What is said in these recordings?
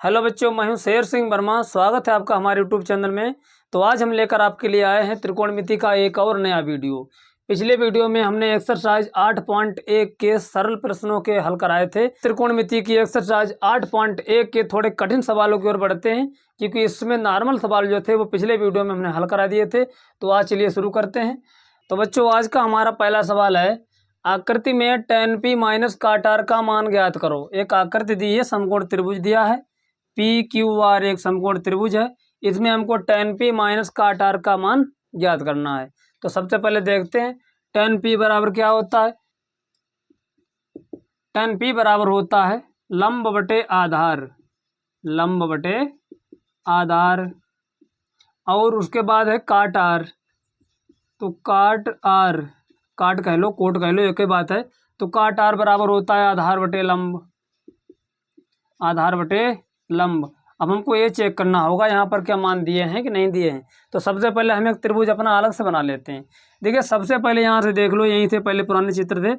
Hello बच्चों, मैं हूं शेर सिंह वर्मा। स्वागत है आपका हमारे यूट्यूब चैनल में। तो आज हम लेकर आपके लिए आए हैं त्रिकोणमिति का एक और नया वीडियो। पिछले वीडियो में हमने एक्सरसाइज 8.1 के सरल प्रश्नों के हल कराए थे। त्रिकोणमिति की एक्सरसाइज 8.1 के थोड़े कठिन सवालों की ओर बढ़ते हैं, क्योंकि इसमें नॉर्मल सवाल जो थे वो पिछले वीडियो में हमने हल करा दिए थे। तो आज चलिए शुरू करते हैं। तो बच्चों, आज का हमारा पहला सवाल है, आकृति में tan p माइनस काट r का मान ज्ञात करो। एक आकृति दी है, समकोण त्रिभुज दिया है, पी क्यू आर एक समकोण त्रिभुज है। इसमें हमको tan p माइनस काट r का मान ज्ञात करना है। तो सबसे पहले देखते हैं tan p बराबर क्या होता है। tan p बराबर होता है लंब बटे आधार, लंब बटे आधार, और उसके बाद है काट r। तो काट r, काट कह लो कोट कह लो, एक ही बात है। तो काट r बराबर होता है आधार बटे लंब, आधार बटे लंब। अब हमको ये चेक करना होगा यहाँ पर क्या मान दिए हैं कि नहीं दिए हैं। तो सबसे पहले हम एक त्रिभुज अपना अलग से बना लेते हैं। देखिए, सबसे पहले यहाँ से देख लो, यहीं थे पहले पुराने चित्र थे।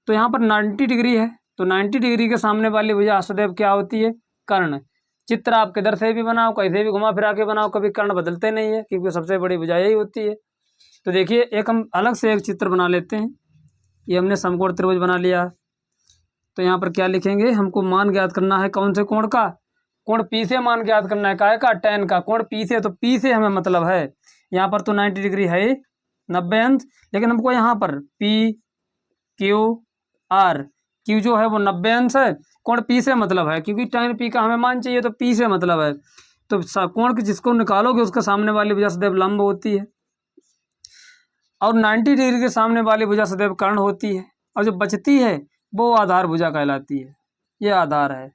तो यहाँ पर 90 डिग्री है, तो 90 डिग्री के सामने वाली भुजा सदैव क्या होती है, कर्ण। चित्र आप किधर से भी बनाओ, कैसे भी घुमा फिरा के बनाओ, कभी कर्ण बदलते नहीं है, क्योंकि सबसे बड़ी भुजा यही होती है। तो देखिए, एक हम अलग से एक चित्र बना लेते हैं। ये हमने समकोण त्रिभुज बना लिया। तो यहाँ पर क्या लिखेंगे, हमको मान ज्ञात करना है कौन से कोण का, कोण पी से मान ज्ञात करना है। काय का, tan का। कोण पी से, तो पी से हमें मतलब है, यहाँ पर तो 90 डिग्री है 90 अंश, लेकिन हमको यहाँ पर पी क्यू आर, क्यू जो है वो 90 अंश है। कोण पी से मतलब है, क्योंकि tan पी का हमें मान चाहिए, तो पी से मतलब है। तो कोण की जिसको निकालोगे उसके सामने वाली भुजा सदैव लंब होती है, और 90 डिग्री के सामने वाली भुजा सदैव कर्ण होती है, और जो बचती है वो आधार भुजा कहलाती है। ये आधार है,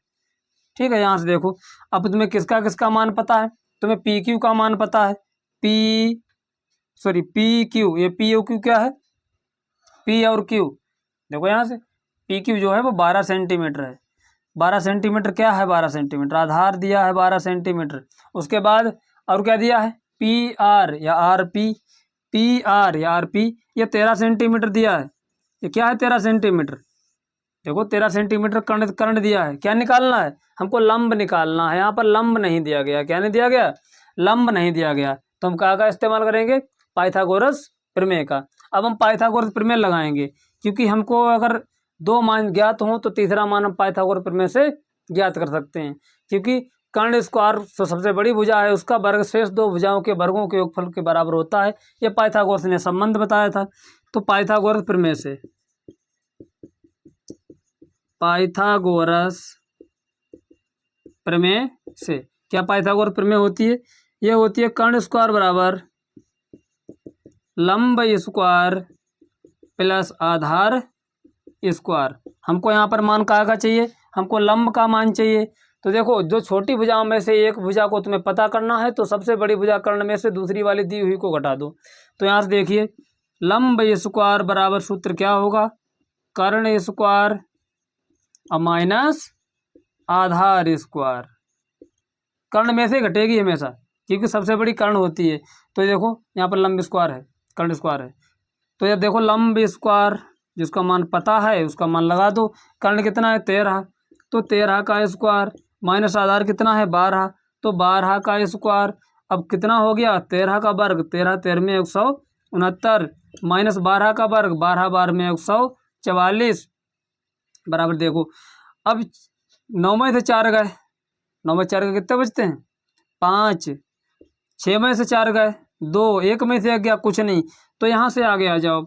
ठीक है। यहाँ से देखो, अब तुम्हें किसका किसका मान पता है, तुम्हें पी क्यू का मान पता है। पी क्यू, ये पी और क्यू क्या है, पी और क्यू। देखो यहाँ से पी क्यू जो है वो 12 सेंटीमीटर है। 12 सेंटीमीटर क्या है, 12 सेंटीमीटर आधार दिया है 12 सेंटीमीटर। उसके बाद और क्या दिया है, पी आर या आर पी, पी आर या आर पी, ये 13 सेंटीमीटर दिया है। ये क्या है, 13 सेंटीमीटर। देखो 13 सेंटीमीटर कर्ण दिया है। क्या निकालना है, हमको लंब निकालना है। यहाँ पर लंब नहीं दिया गया, क्या नहीं दिया गया, लंब नहीं दिया गया। तो हम क्या का इस्तेमाल करेंगे, पाइथागोरस प्रमेय का। अब हम पाइथागोरस प्रमेय लगाएंगे, क्योंकि हमको अगर दो मान ज्ञात हों तो तीसरा मान हम पाइथागोरस प्रमेय से ज्ञात कर सकते हैं। क्योंकि कर्ण स्क्वायर तो सबसे बड़ी भुजा है, उसका वर्ग शेष दो भुजाओं के वर्गों के योगफल के बराबर होता है। ये पाइथागोरस ने संबंध बताया था। तो पाइथागोरस प्रमेय से, पाइथागोरस प्रमेय से क्या पाइथागोरस प्रमेय होती है, ये होती है कर्ण स्क्वायर बराबर लंब स्क्वायर प्लस आधार स्क्वायर। हमको यहाँ पर मान का चाहिए, हमको लंब का मान चाहिए। तो देखो, जो छोटी भुजाओं में से एक भुजा को तुम्हें पता करना है, तो सबसे बड़ी भुजा कर्ण में से दूसरी वाली दी हुई को घटा दो। तो यहाँ से देखिए, लंब स्क्वायर बराबर सूत्र क्या होगा, कर्ण स्क्वायर और माइनस आधार स्क्वायर। कर्ण में से घटेगी हमेशा, क्योंकि सबसे बड़ी कर्ण होती है। तो देखो यहाँ पर लंब स्क्वायर है, कर्ण स्क्वायर है। तो ये देखो लंब स्क्वायर, जिसका मान पता है उसका मान लगा दो। कर्ण कितना है, 13, तो 13 का स्क्वायर, माइनस आधार कितना है, 12, तो 12 का स्क्वायर। अब कितना हो गया, 13 का वर्ग, 13 13 में 169, माइनस 12 का वर्ग, 12 12 में 144 बराबर। देखो अब 9 में से 4 गए, 9 में 4 के कितने बचते हैं, 5, 6 में से 4 गए 2, 1 में से गया कुछ नहीं। तो यहाँ से आगे आ जाओ।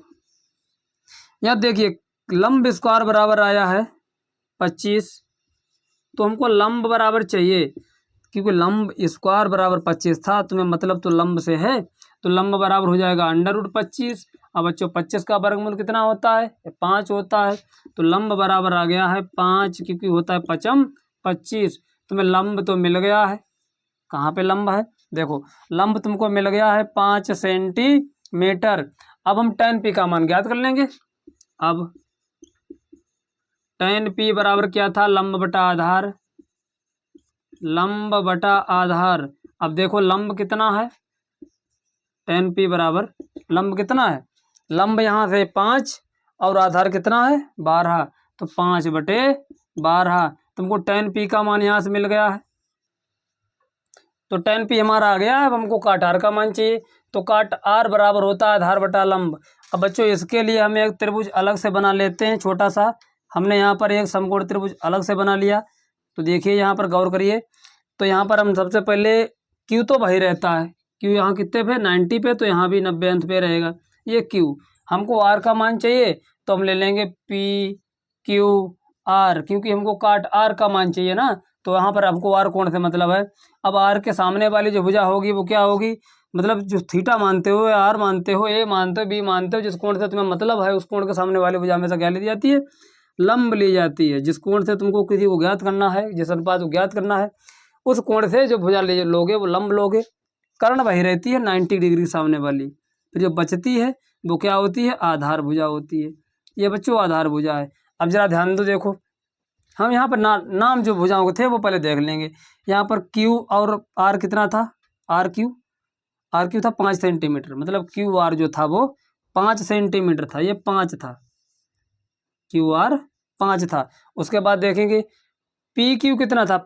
यहाँ देखिए, लंब स्क्वायर बराबर आया है 25, तो हमको लंब बराबर चाहिए, क्योंकि लंब स्क्वायर बराबर 25 था, तुम्हें मतलब तो लंब से है। तो लंब बराबर हो जाएगा √25। अब बच्चों 25 का वर्गमूल कितना होता है, 5 होता है। तो लंब बराबर आ गया है 5, क्योंकि होता है 5 25। तुम्हें लंब तो मिल गया है, कहाँ पे लंब है, देखो लंब तुमको मिल गया है 5 सेंटीमीटर। अब हम tan p का मान ज्ञात कर लेंगे। अब tan p बराबर क्या था, लंब बटा आधार, लंब बटा आधार। अब देखो लंब कितना है, tan p बराबर लंब कितना है, लंब यहाँ से 5 और आधार कितना है 12, तो 5/12। तुमको tan p का मान यहाँ से मिल गया है। तो tan p हमारा आ गया। अब हमको काट r का मान चाहिए, तो काट r बराबर होता है आधार बटा लंब। अब बच्चों इसके लिए हम एक त्रिभुज अलग से बना लेते हैं, छोटा सा। हमने यहाँ पर एक समकोण त्रिभुज अलग से बना लिया। तो देखिए यहाँ पर गौर करिए, तो यहाँ पर हम सबसे पहले Q तो वही रहता है, Q यहाँ कितने पे 90 पे, तो यहाँ भी 90 अंत पे रहेगा ये Q। हमको R का मान चाहिए तो हम ले लेंगे P Q R, क्योंकि हमको काट R का मान चाहिए ना, तो यहाँ पर हमको R कोण से मतलब है। अब R के सामने वाली जो भुजा होगी वो क्या होगी, मतलब जो थीटा मानते हो, R मानते हो, A मानते हो, B मानते हो, जिस कोण से तुम्हें मतलब है उस कोण के सामने वाली भुजा हमेशा क्या ली जाती है, लंब ली जाती है। जिस कोण से तुमको किसी को ज्ञात करना है, जिस अनुपात को ज्ञात करना है, उस कोण से जो भुजा ले लोगे वो लंब लोगे। कर्ण वही रहती है 90 डिग्री सामने वाली। फिर जो बचती है वो क्या होती है, आधार भुजा होती है। ये बच्चों आधार भुजा है। अब जरा ध्यान दो, देखो हम यहाँ पर नाम जो भुजाओं के थे वो पहले देख लेंगे। यहाँ पर Q और R कितना था, आर क्यू था 5 सेंटीमीटर, मतलब QR जो था वो 5 सेंटीमीटर था, ये 5 था, QR 5 था। उसके बाद देखेंगे PQ कितना था,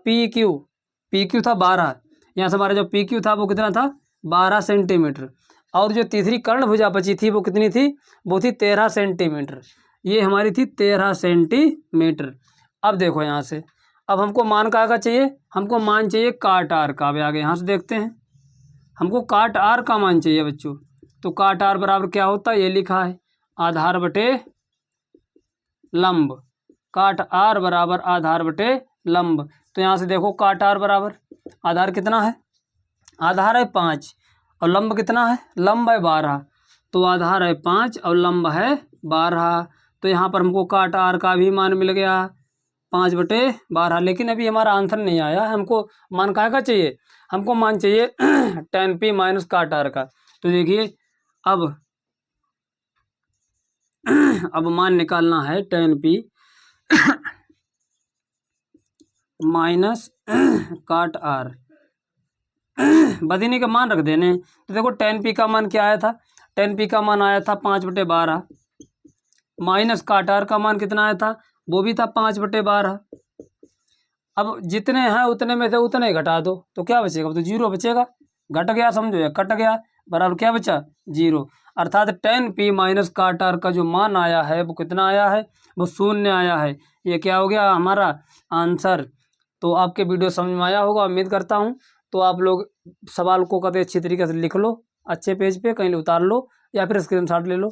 PQ था 12। यहाँ से हमारा जो PQ था वो कितना था, 12 सेंटीमीटर। और जो तीसरी कर्ण भुजा बची थी वो कितनी थी, वो थी 13 सेंटीमीटर। ये हमारी थी 13 सेंटीमीटर। अब देखो यहाँ से, अब हमको मान का चाहिए, हमको मान चाहिए काट R का। अब आगे यहाँ से देखते हैं, हमको काट R का मान चाहिए बच्चों। तो काट R बराबर क्या होता है, ये लिखा है आधार बटे लंब। काट R बराबर आधार बटे लंब। तो यहाँ से देखो काट R बराबर आधार कितना है, आधार है 5 और लंब कितना है, लंब है 12। तो आधार है 5 और लंब है 12। तो यहाँ पर हमको काट R का भी मान मिल गया 5/12। लेकिन अभी हमारा आंसर नहीं आया, हमको मान का चाहिए, हमको मान चाहिए tan p माइनस काट R का। तो देखिए अब मान निकालना है tan p माइनस काट R, बदीनी का मान रख देने। तो देखो tan p का मान क्या आया था, tan p का मान आया था 5/12, माइनस काट R का मान कितना आया था, वो भी था 5/12। अब जितने हैं उतने में से उतने ही घटा दो तो क्या बचेगा, तो 0 बचेगा। घट गया समझो या कट गया, बराबर क्या बचा, 0। अर्थात tan p माइनस काट R का जो मान आया है वो कितना आया है, वो 0 आया है। ये क्या हो गया हमारा आंसर। तो आपके वीडियो समझ में आया होगा, उम्मीद करता हूँ। तो आप लोग सवाल को कतई अच्छी तरीके से लिख लो, अच्छे पेज पे कहीं उतार लो या फिर स्क्रीनशॉट ले लो।